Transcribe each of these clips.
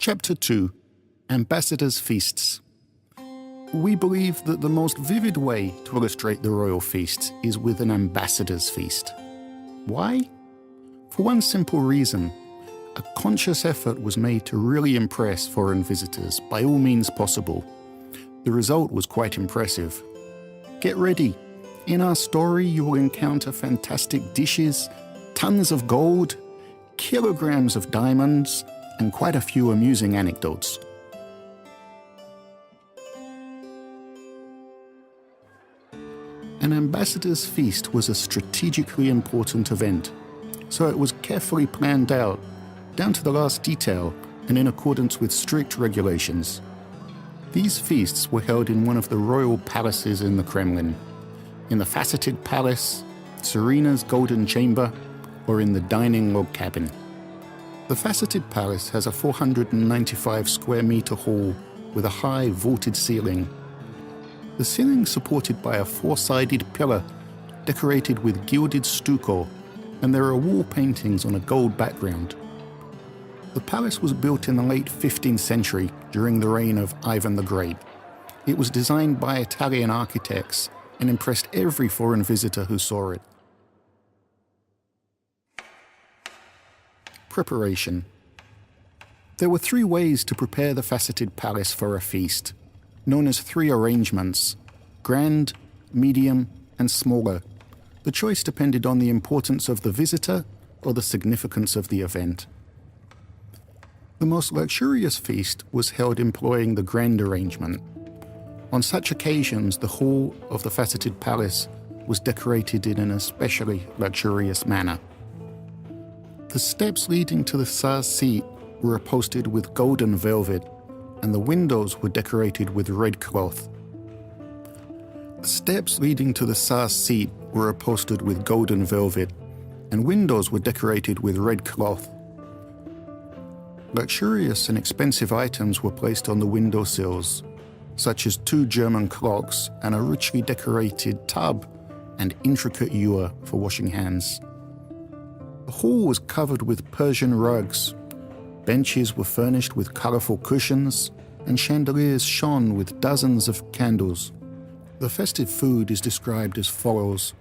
Chapter 2: Ambassadors' Feasts. We believe that the most vivid way to illustrate the royal feasts is with an ambassador's feast. Why? For one simple reason: a conscious effort was made to really impress foreign visitors by all means possible. The result was quite impressive. Get ready. In our story, you will encounter fantastic dishes, tons of gold, kilograms of diamonds, and quite a few amusing anecdotes. An ambassador's feast was a strategically important event, so it was carefully planned out, down to the last detail, and in accordance with strict regulations. These feasts were held in one of the royal palaces in the Kremlin, in the Faceted Palace, Tsarena's Golden Chamber, or in the dining log cabin. The Faceted Palace has a 495 square meter hall with a high vaulted ceiling. The ceiling is supported by a four-sided pillar decorated with gilded stucco, and there are wall paintings on a gold background. The palace was built in the late 15th century during the reign of Ivan the Great. It was designed by Italian architects and impressed every foreign visitor who saw it. Preparation. There were three ways to prepare the Faceted Palace for a feast, known as three arrangements: grand, medium, and smaller. The choice depended on the importance of the visitor or the significance of the event. The most luxurious feast was held employing the grand arrangement. On such occasions, the hall of the Faceted Palace was decorated in an especially luxurious manner. The steps leading to the tsar's seat were upholstered with golden velvet, and the windows were decorated with red cloth. The steps leading to the tsar's seat were upholstered with golden velvet, and windows were decorated with red cloth. Luxurious and expensive items were placed on the windowsills, such as 2 German clocks and a richly decorated tub and intricate ewer for washing hands. The hall was covered with Persian rugs. Benches were furnished with colorful cushions, and chandeliers shone with dozens of candles. The festive food is described as follows.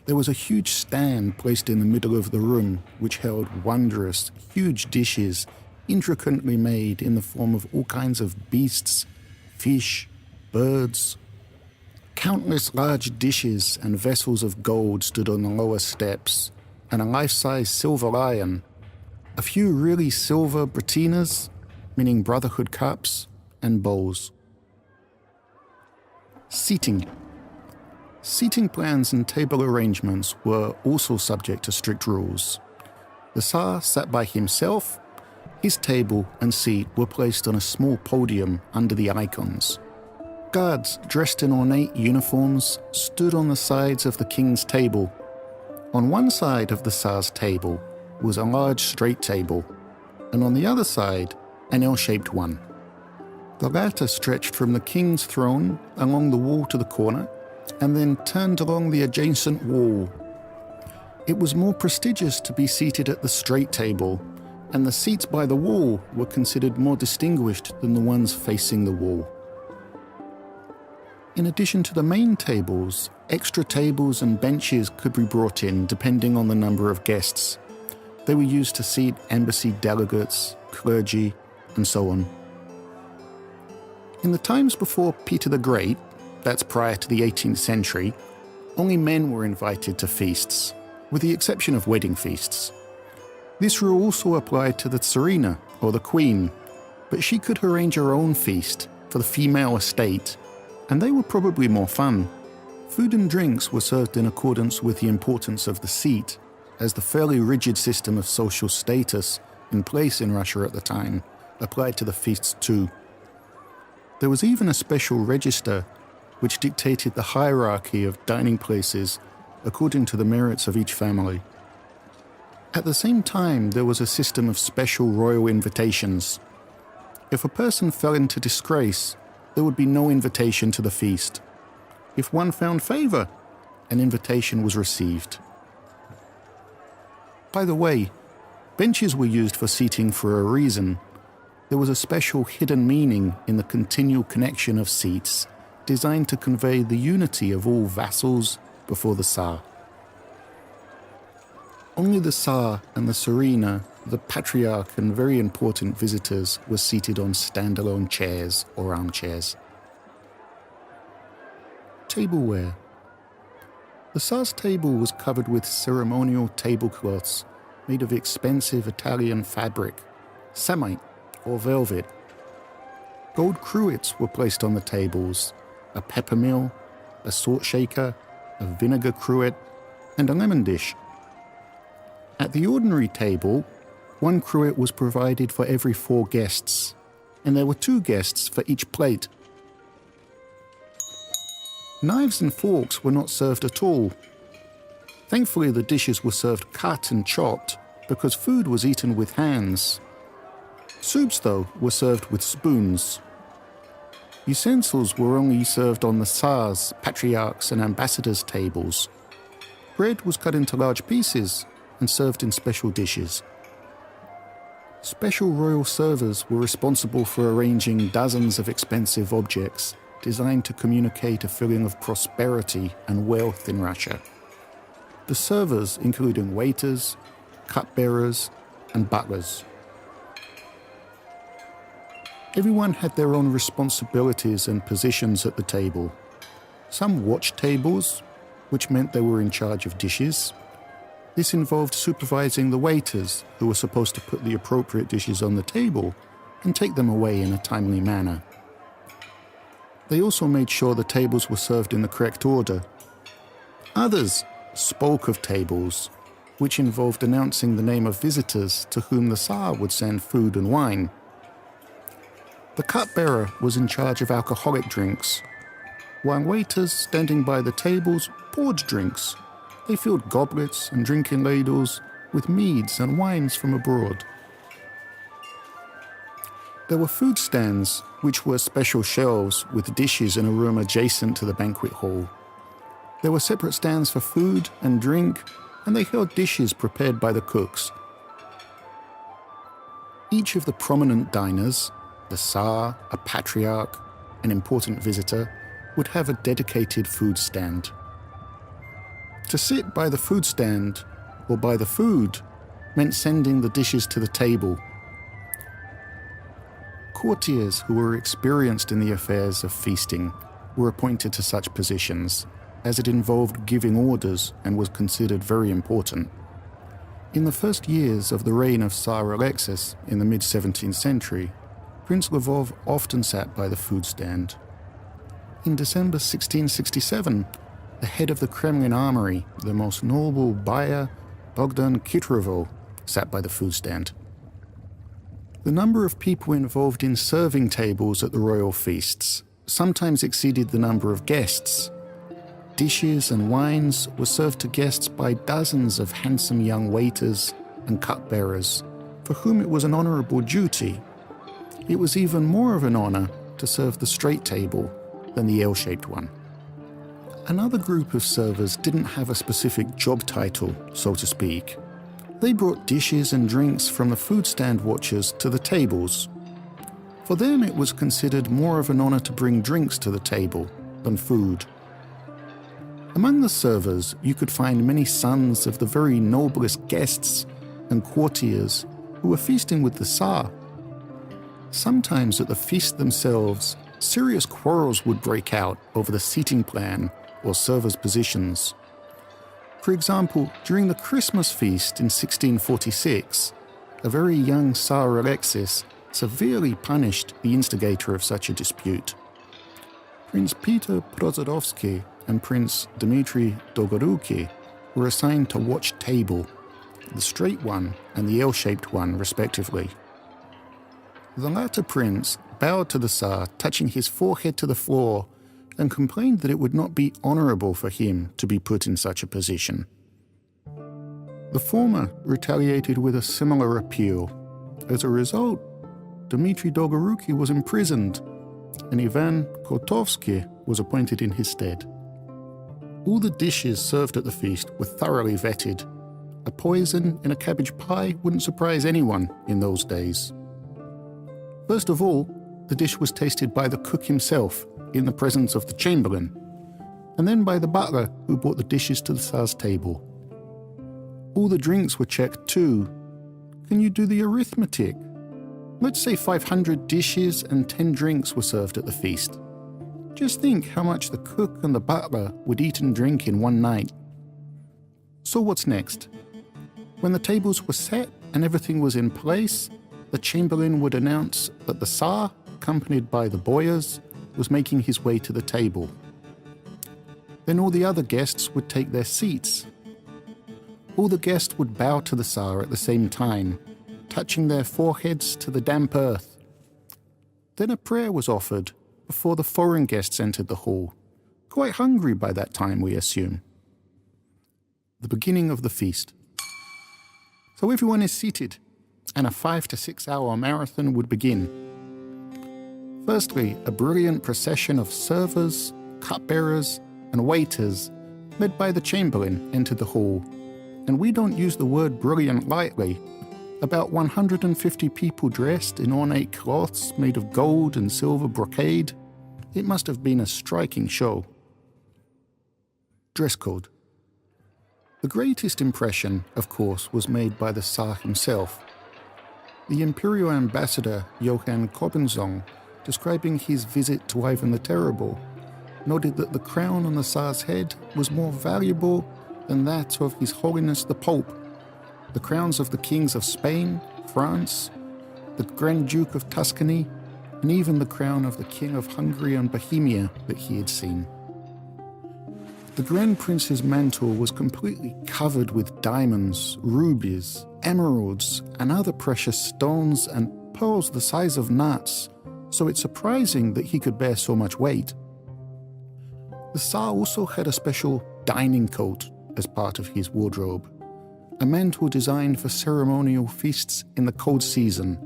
There was a huge stand placed in the middle of the room, which held wondrous, huge dishes, intricately made in the form of all kinds of beasts, fish, birds. Countless large dishes and vessels of gold stood on the lower steps, and a life-size silver lion, a few really silver bratinas, meaning brotherhood cups, and bowls. Seating. Seating plans and table arrangements were also subject to strict rules. The Tsar sat by himself. His table and seat were placed on a small podium under the icons. Guards dressed in ornate uniforms stood on the sides of the king's table. On one side of the Tsar's table was a large straight table, and on the other side, an L-shaped one. The latter stretched from the king's throne along the wall to the corner, and then turned along the adjacent wall. It was more prestigious to be seated at the straight table, and the seats by the wall were considered more distinguished than the ones facing the wall. In addition to the main tables, extra tables and benches could be brought in depending on the number of guests. They were used to seat embassy delegates, clergy, and so on. In the times before Peter the Great, that's prior to the 18th century, only men were invited to feasts, with the exception of wedding feasts. This rule also applied to the Tsarina, or the queen, but she could arrange her own feast for the female estate, and they were probably more fun. Food and drinks were served in accordance with the importance of the seat, as the fairly rigid system of social status in place in Russia at the time applied to the feasts too. There was even a special register which dictated the hierarchy of dining places according to the merits of each family. At the same time, there was a system of special royal invitations. If a person fell into disgrace, there would be no invitation to the feast. If one found favor, an invitation was received. By the way, benches were used for seating for a reason. there was a special hidden meaning in the continual connection of seats designed to convey the unity of all vassals before the Tsar. Only the Tsar and the Tsarina, the patriarch and very important visitors, were seated on standalone chairs or armchairs. Tableware. The Tsar's table was covered with ceremonial tablecloths made of expensive Italian fabric, samite or velvet. Gold cruets were placed on the tables, a pepper mill, a salt shaker, a vinegar cruet, and a lemon dish. At the ordinary table, one cruet was provided for every 4 guests, and there were 2 guests for each plate. Knives and forks were not served at all. Thankfully, the dishes were served cut and chopped because food was eaten with hands. Soups, though, were served with spoons. Utensils were only served on the Tsars, patriarchs, and ambassadors' tables. Bread was cut into large pieces and served in special dishes. Special royal servers were responsible for arranging dozens of expensive objects designed to communicate a feeling of prosperity and wealth in Russia. The servers including waiters, cupbearers, and butlers. Everyone had their own responsibilities and positions at the table. Some watched tables, which meant they were in charge of dishes. This involved supervising the waiters, who were supposed to put the appropriate dishes on the table and take them away in a timely manner. They also made sure the tables were served in the correct order. Others spoke of tables, which involved announcing the name of visitors to whom the Tsar would send food and wine. The cupbearer was in charge of alcoholic drinks, while waiters standing by the tables poured drinks. They filled goblets and drinking ladles with meads and wines from abroad. There were food stands, which were special shelves with dishes in a room adjacent to the banquet hall. There were separate stands for food and drink, and they held dishes prepared by the cooks. Each of the prominent diners, the Tsar, a patriarch, an important visitor, would have a dedicated food stand. To sit by the food stand, or by the food, meant sending the dishes to the table. Courtiers who were experienced in the affairs of feasting were appointed to such positions, as it involved giving orders and was considered very important. In the first years of the reign of Tsar Alexis in the mid-17th century, Prince Lvov often sat by the food stand. In December 1667, the head of the Kremlin armory, the most noble buyer, Bogdan Khitrovo, sat by the food stand. The number of people involved in serving tables at the royal feasts sometimes exceeded the number of guests. Dishes and wines were served to guests by dozens of handsome young waiters and cupbearers, for whom it was an honorable duty. It was even more of an honor to serve the straight table than the L-shaped one. Another group of servers didn't have a specific job title, so to speak. They brought dishes and drinks from the food stand watchers to the tables. For them, it was considered more of an honor to bring drinks to the table than food. Among the servers, you could find many sons of the very noblest guests and courtiers who were feasting with the Tsar. Sometimes at the feast themselves, serious quarrels would break out over the seating plan or servers' positions. For example, during the Christmas feast in 1646, a very young Tsar Alexis severely punished the instigator of such a dispute. Prince Peter Prozodovsky and Prince Dmitry Dolgoruki were assigned to watch table, the straight one and the L-shaped one, respectively. The latter prince bowed to the Tsar, touching his forehead to the floor, and complained that it would not be honorable for him to be put in such a position. The former retaliated with a similar appeal. As a result, Dmitry Dolgoruki was imprisoned, and Ivan Kotovsky was appointed in his stead. All the dishes served at the feast were thoroughly vetted. A poison in a cabbage pie wouldn't surprise anyone in those days. First of all, the dish was tasted by the cook himself in the presence of the chamberlain, and then by the butler who brought the dishes to the Tsar's table. All the drinks were checked too. Can you do the arithmetic? Let's say 500 dishes and 10 drinks were served at the feast. Just think how much the cook and the butler would eat and drink in one night. So what's next? When the tables were set and everything was in place, the chamberlain would announce that the Tsar, accompanied by the boyars, was making his way to the table. Then all the other guests would take their seats. All the guests would bow to the Tsar at the same time, touching their foreheads to the damp earth. Then a prayer was offered before the foreign guests entered the hall, quite hungry by that time, we assume. The beginning of the feast. So everyone is seated, and a 5 to 6 hour marathon would begin. Firstly, a brilliant procession of servers, cupbearers, and waiters, led by the chamberlain, entered the hall. And we don't use the word brilliant lightly. About 150 people dressed in ornate cloths made of gold and silver brocade. It must have been a striking show. Dress code. The greatest impression, of course, was made by the Tsar himself. The Imperial Ambassador Johann Kobenzong, describing his visit to Ivan the Terrible, noted that the crown on the Tsar's head was more valuable than that of His Holiness the Pope, the crowns of the kings of Spain, France, the Grand Duke of Tuscany, and even the crown of the King of Hungary and Bohemia that he had seen. The Grand Prince's mantle was completely covered with diamonds, rubies, emeralds, and other precious stones and pearls the size of nuts, so it's surprising that he could bear so much weight. The Tsar also had a special dining coat as part of his wardrobe, a mantle designed for ceremonial feasts in the cold season.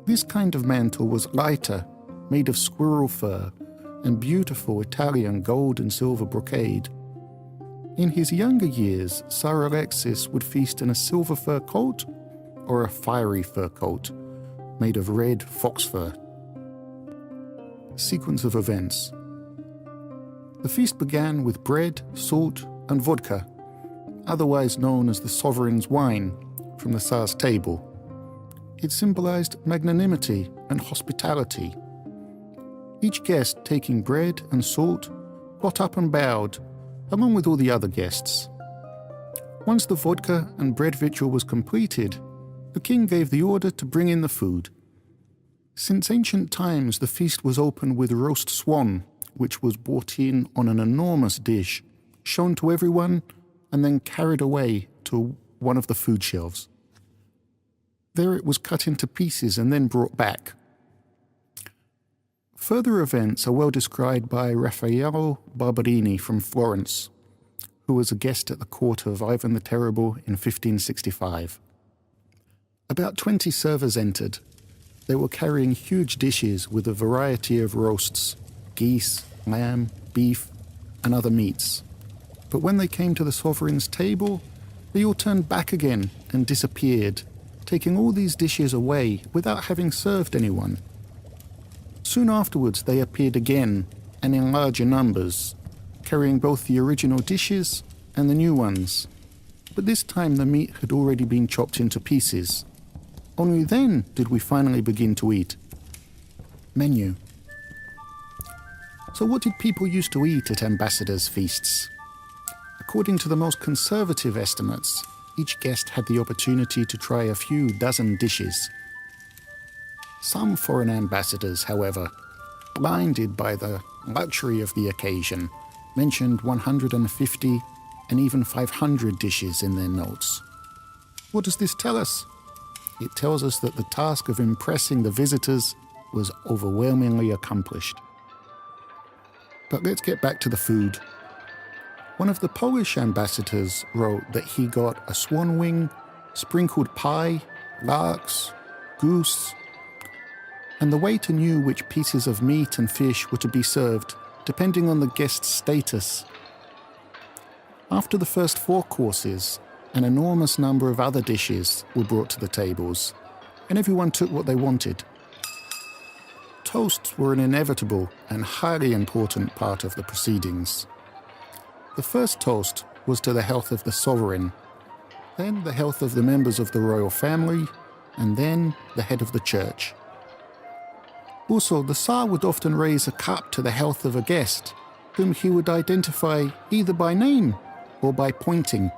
This kind of mantle was lighter, made of squirrel fur, and beautiful Italian gold and silver brocade. In his younger years, Tsar Alexis would feast in a silver fur coat or a fiery fur coat made of red fox fur. Sequence of events. The feast began with bread, salt, and vodka, otherwise known as the sovereign's wine, from the Tsar's table. It symbolized magnanimity and hospitality. Each guest taking bread and salt got up and bowed, along with all the other guests. Once the vodka and bread victual was completed, the king gave the order to bring in the food. Since ancient times, the feast was opened with roast swan, which was brought in on an enormous dish, shown to everyone, and then carried away to one of the food shelves. There it was cut into pieces and then brought back. Further events are well described by Raffaello Barberini from Florence, who was a guest at the court of Ivan the Terrible in 1565. About 20 servers entered. They were carrying huge dishes with a variety of roasts, geese, lamb, beef, and other meats. But when they came to the sovereign's table, they all turned back again and disappeared, taking all these dishes away without having served anyone. Soon afterwards they appeared again, and in larger numbers, carrying both the original dishes and the new ones. But this time the meat had already been chopped into pieces. Only then did we finally begin to eat. Menu. So what did people used to eat at ambassadors' feasts? According to the most conservative estimates, each guest had the opportunity to try a few dozen dishes. Some foreign ambassadors, however, blinded by the luxury of the occasion, mentioned 150 and even 500 dishes in their notes. What does this tell us? It tells us that the task of impressing the visitors was overwhelmingly accomplished. But let's get back to the food. One of the Polish ambassadors wrote that he got a swan wing, sprinkled pie, larks, goose, and the waiter knew which pieces of meat and fish were to be served, depending on the guest's status. After the first 4 courses, an enormous number of other dishes were brought to the tables, and everyone took what they wanted. toasts were an inevitable and highly important part of the proceedings. The first toast was to the health of the sovereign, then the health of the members of the royal family, and then the head of the church. Also, the Tsar would often raise a cup to the health of a guest, whom he would identify either by name or by pointing.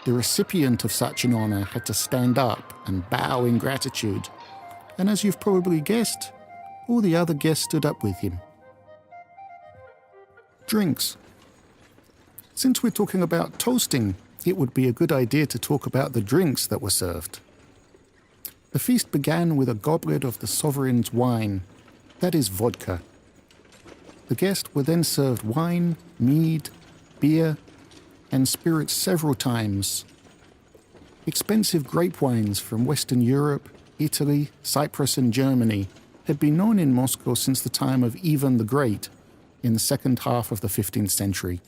The recipient of such an honor had to stand up and bow in gratitude, and as you've probably guessed, all the other guests stood up with him. Drinks. Since we're talking about toasting, it would be a good idea to talk about the drinks that were served. The feast began with a goblet of the sovereign's wine, that is vodka. The guests were then served wine, mead, beer, and spirits several times. Expensive grape wines from Western Europe, Italy, Cyprus and Germany had been known in Moscow since the time of Ivan the Great in the second half of the 15th century.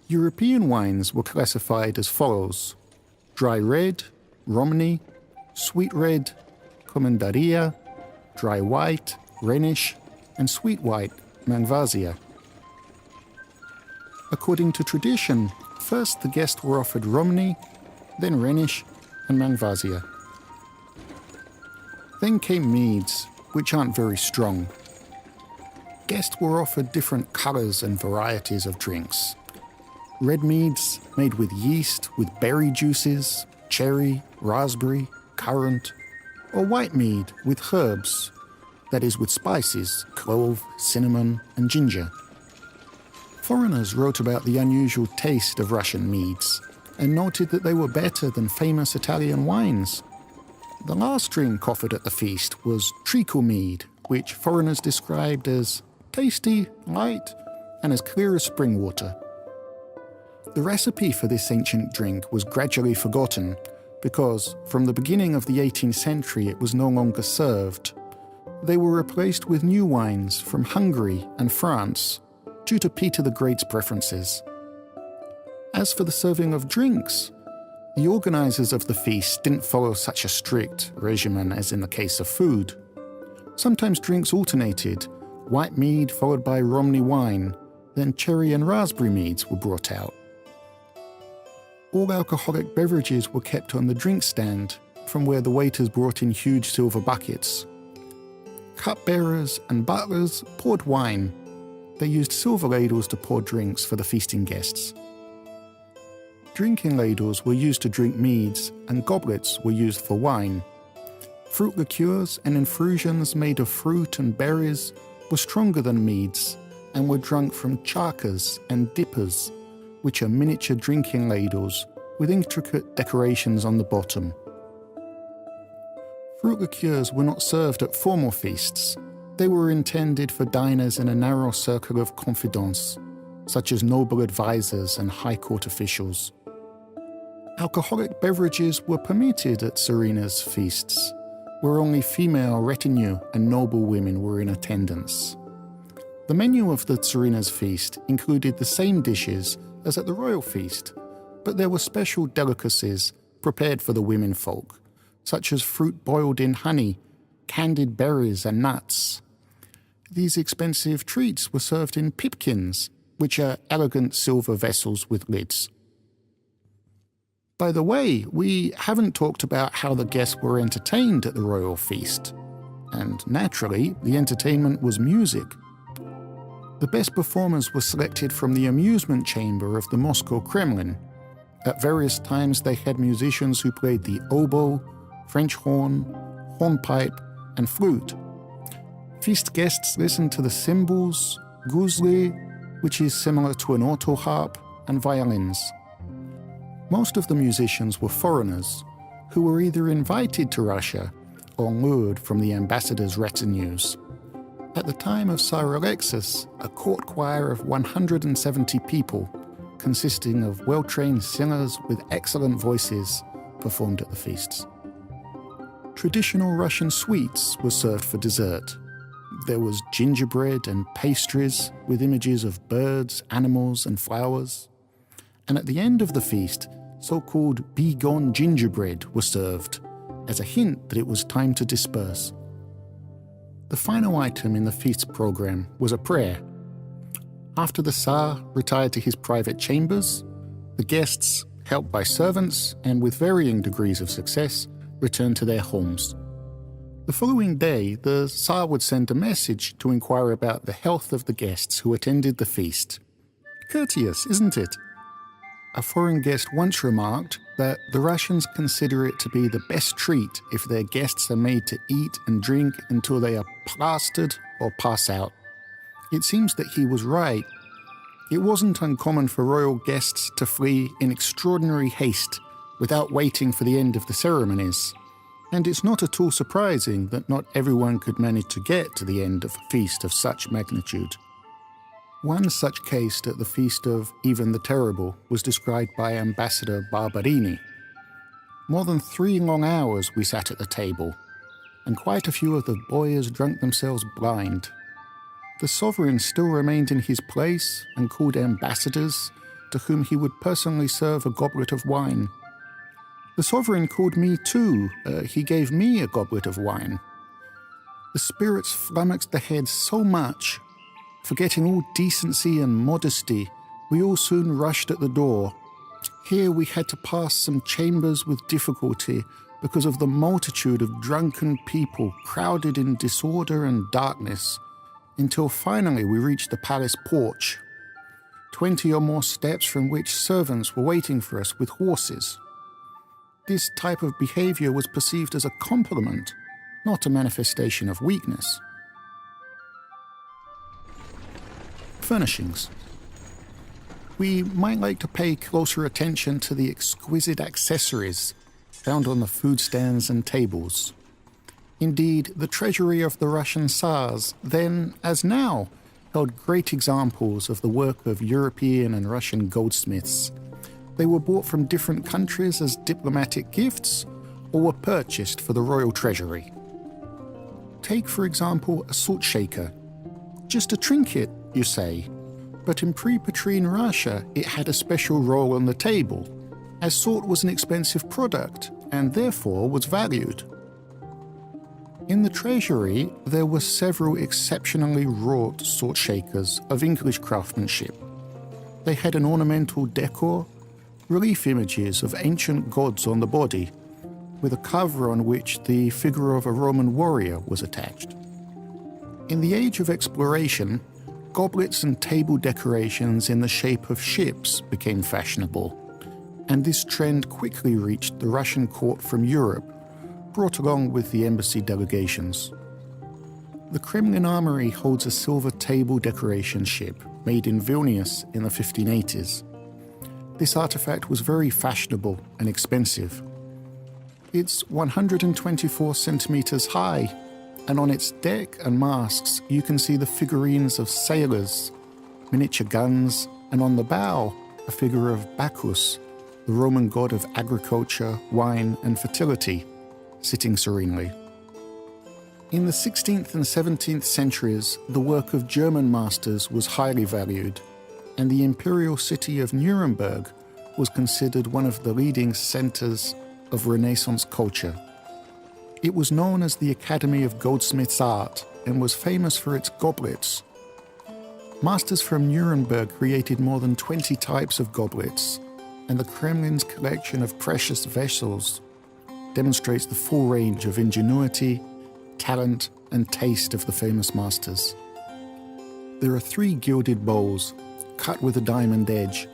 European wines were classified as follows: dry red, Romney, sweet red, Commandaria, dry white, Rhenish, and sweet white, Mangvasia. According to tradition, first the guests were offered Romney, then Rhenish and Mangvasia. Then came meads, which aren't very strong. Guests were offered different colours and varieties of drinks. Red meads made with yeast with berry juices, cherry, raspberry, currant, or white mead with herbs, that is with spices, clove, cinnamon and ginger. Foreigners wrote about the unusual taste of Russian meads and noted that they were better than famous Italian wines. The last drink offered at the feast was treacle mead, which foreigners described as tasty, light, and as clear as spring water. The recipe for this ancient drink was gradually forgotten because, from the beginning of the 18th century, it was no longer served. They were replaced with new wines from Hungary and France, due to Peter the Great's preferences. As for the serving of drinks, the organisers of the feast didn't follow such a strict regimen as in the case of food. Sometimes drinks alternated, white mead followed by Romney wine, then cherry and raspberry meads were brought out. All alcoholic beverages were kept on the drink stand, from where the waiters brought in huge silver buckets. Cupbearers and butlers poured wine. They used silver ladles to pour drinks for the feasting guests. Drinking ladles were used to drink meads, and goblets were used for wine. Fruit liqueurs and infusions made of fruit and berries were stronger than meads, and were drunk from charkas and dippers, which are miniature drinking ladles with intricate decorations on the bottom. Fruit liqueurs were not served at formal feasts. They were intended for diners in a narrow circle of confidants, such as noble advisors and high court officials. Alcoholic beverages were permitted at Tsarina's feasts, where only female retinue and noble women were in attendance. The menu of the Tsarina's feast included the same dishes as at the royal feast, but there were special delicacies prepared for the women folk, such as fruit boiled in honey, candied berries and nuts. These expensive treats were served in pipkins, which are elegant silver vessels with lids. By the way, we haven't talked about how the guests were entertained at the royal feast. And naturally, the entertainment was music. The best performers were selected from the amusement chamber of the Moscow Kremlin. At various times they had musicians who played the oboe, French horn, hornpipe, and flute. Feast guests listened to the cymbals, guzli, which is similar to an auto harp, and violins. Most of the musicians were foreigners, who were either invited to Russia or lured from the ambassadors' retinues. At the time of Tsar Alexis, a court choir of 170 people, consisting of well-trained singers with excellent voices, performed at the feasts. Traditional Russian sweets were served for dessert. There was gingerbread and pastries with images of birds, animals, and flowers. And at the end of the feast, so-called bygone gingerbread was served, as a hint that it was time to disperse. The final item in the feast's program was a prayer. After the Tsar retired to his private chambers, the guests, helped by servants and with varying degrees of success, returned to their homes. The following day, the Tsar would send a message to inquire about the health of the guests who attended the feast. Courteous, isn't it? A foreign guest once remarked that the Russians consider it to be the best treat if their guests are made to eat and drink until they are plastered or pass out. It seems that he was right. It wasn't uncommon for royal guests to flee in extraordinary haste without waiting for the end of the ceremonies, and it's not at all surprising that not everyone could manage to get to the end of a feast of such magnitude. One such case at the feast of Ivan the Terrible was described by Ambassador Barberini. More than 3 long hours we sat at the table, and quite a few of the boyars drank themselves blind. The sovereign still remained in his place and called ambassadors, to whom he would personally serve a goblet of wine. The sovereign called me too. He gave me a goblet of wine. The spirits flummoxed the head so much. Forgetting all decency and modesty, we all soon rushed at the door. Here we had to pass some chambers with difficulty because of the multitude of drunken people crowded in disorder and darkness, until finally we reached the palace porch, 20 or more steps from which servants were waiting for us with horses. This type of behavior was perceived as a compliment, not a manifestation of weakness. Furnishings. We might like to pay closer attention to the exquisite accessories found on the food stands and tables. Indeed, the treasury of the Russian Tsars, then as now, held great examples of the work of European and Russian goldsmiths. They were bought from different countries as diplomatic gifts or were purchased for the royal treasury. Take, for example, a salt shaker. Just a trinket, you say, but in pre-Petrine Russia it had a special role on the table, as salt was an expensive product and therefore was valued. In the treasury, there were several exceptionally wrought salt shakers of English craftsmanship. They had an ornamental decor, relief images of ancient gods on the body, with a cover on which the figure of a Roman warrior was attached. In the age of exploration, goblets and table decorations in the shape of ships became fashionable, and this trend quickly reached the Russian court from Europe, brought along with the embassy delegations. The Kremlin Armory holds a silver table decoration ship made in Vilnius in the 1580s. This artifact was very fashionable and expensive. It's 124 centimeters high, and on its deck and masts you can see the figurines of sailors, miniature guns, and on the bow a figure of Bacchus, the Roman god of agriculture, wine, and fertility, sitting serenely. In the 16th and 17th centuries, the work of German masters was highly valued, and the imperial city of Nuremberg was considered one of the leading centers of Renaissance culture. It was known as the Academy of Goldsmiths' Art and was famous for its goblets. Masters from Nuremberg created more than 20 types of goblets, and the Kremlin's collection of precious vessels demonstrates the full range of ingenuity, talent, and taste of the famous masters. There are 3 gilded bowls, cut with a diamond edge,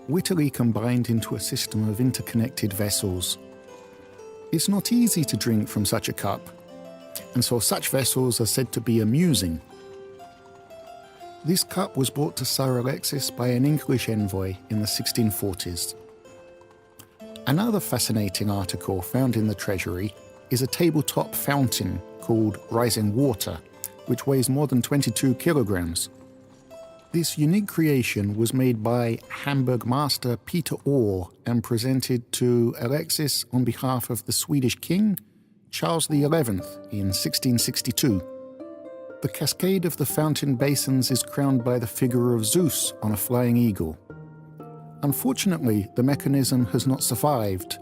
wittily combined into a system of interconnected vessels. It's not easy to drink from such a cup, and so such vessels are said to be amusing. This cup was brought to Tsar Alexis by an English envoy in the 1640s. Another fascinating article found in the treasury is a tabletop fountain called Rising Water, which weighs more than 22 kilograms. This unique creation was made by Hamburg master Peter Orr and presented to Alexis on behalf of the Swedish king, Charles XI, in 1662. The cascade of the fountain basins is crowned by the figure of Zeus on a flying eagle. Unfortunately, the mechanism has not survived,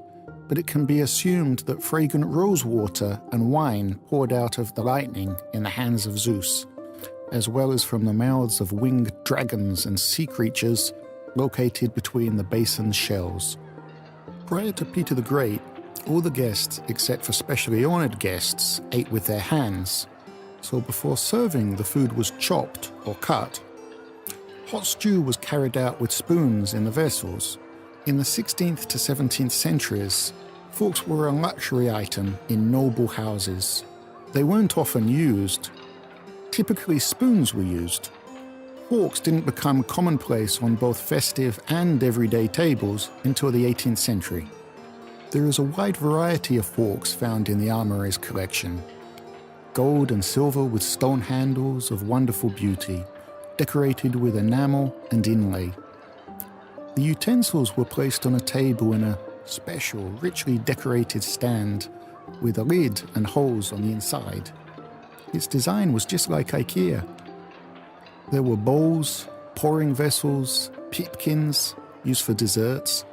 but it can be assumed that fragrant rose water and wine poured out of the lightning in the hands of Zeus, as well as from the mouths of winged dragons and sea creatures located between the basin's shells. Prior to Peter the Great, all the guests, except for specially honoured guests, ate with their hands, so before serving the food was chopped or cut. Hot stew was carried out with spoons in the vessels. In the 16th to 17th centuries, forks were a luxury item in noble houses. They weren't often used. Typically spoons were used. Forks didn't become commonplace on both festive and everyday tables until the 18th century. There is a wide variety of forks found in the Armory's collection. Gold and silver with stone handles of wonderful beauty, decorated with enamel and inlay. The utensils were placed on a table in a special, richly decorated stand with a lid and holes on the inside. Its design was just like IKEA. There were bowls, pouring vessels, pipkins used for desserts,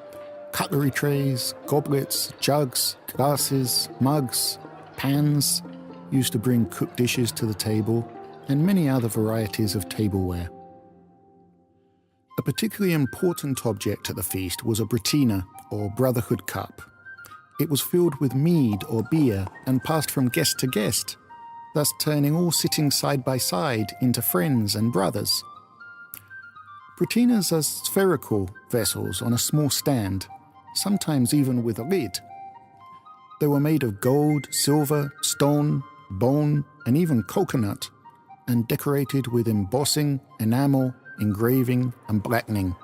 cutlery trays, goblets, jugs, glasses, mugs, pans used to bring cooked dishes to the table, and many other varieties of tableware. A particularly important object at the feast was a brattina, or brotherhood cup. It was filled with mead or beer and passed from guest to guest, thus turning all sitting side by side into friends and brothers. Brattinas are spherical vessels on a small stand, sometimes even with a lid. They were made of gold, silver, stone, bone, and even coconut, and decorated with embossing, enamel, engraving, and blackening.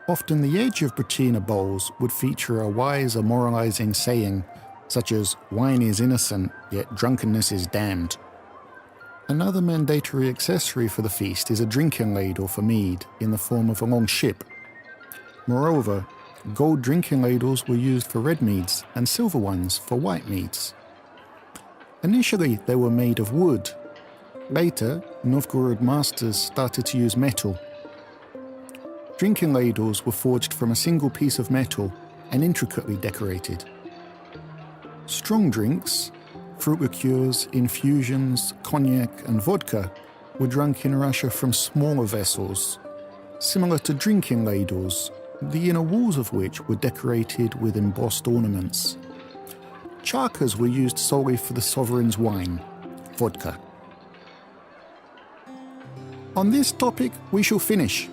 Often the edge of brattina bowls would feature a wise or moralizing saying, such as, "Wine is innocent, yet drunkenness is damned." Another mandatory accessory for the feast is a drinking ladle for mead in the form of a long ship. Moreover, gold drinking ladles were used for red meads and silver ones for white meads. Initially, they were made of wood. Later, Novgorod masters started to use metal. Drinking ladles were forged from a single piece of metal and intricately decorated. Strong drinks, fruit liqueurs, infusions, cognac, and vodka were drunk in Russia from smaller vessels, similar to drinking ladles, the inner walls of which were decorated with embossed ornaments. Charkers were used solely for the sovereign's wine, vodka. On this topic, we shall finish.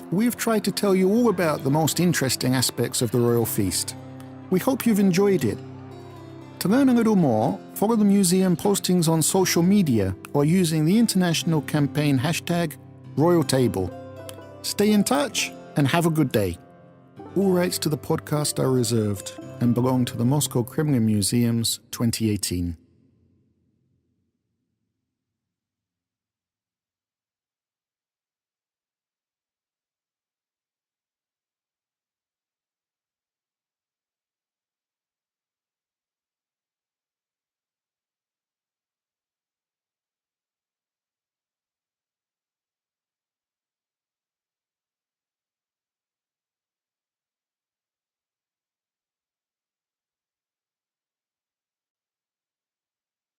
We've tried to tell you all about the most interesting aspects of the royal feast. We hope you've enjoyed it. To learn a little more, follow the museum postings on social media or using the international campaign hashtag #RoyalTable. Stay in touch and have a good day. All rights to the podcast are reserved and belong to the Moscow Kremlin Museums 2018.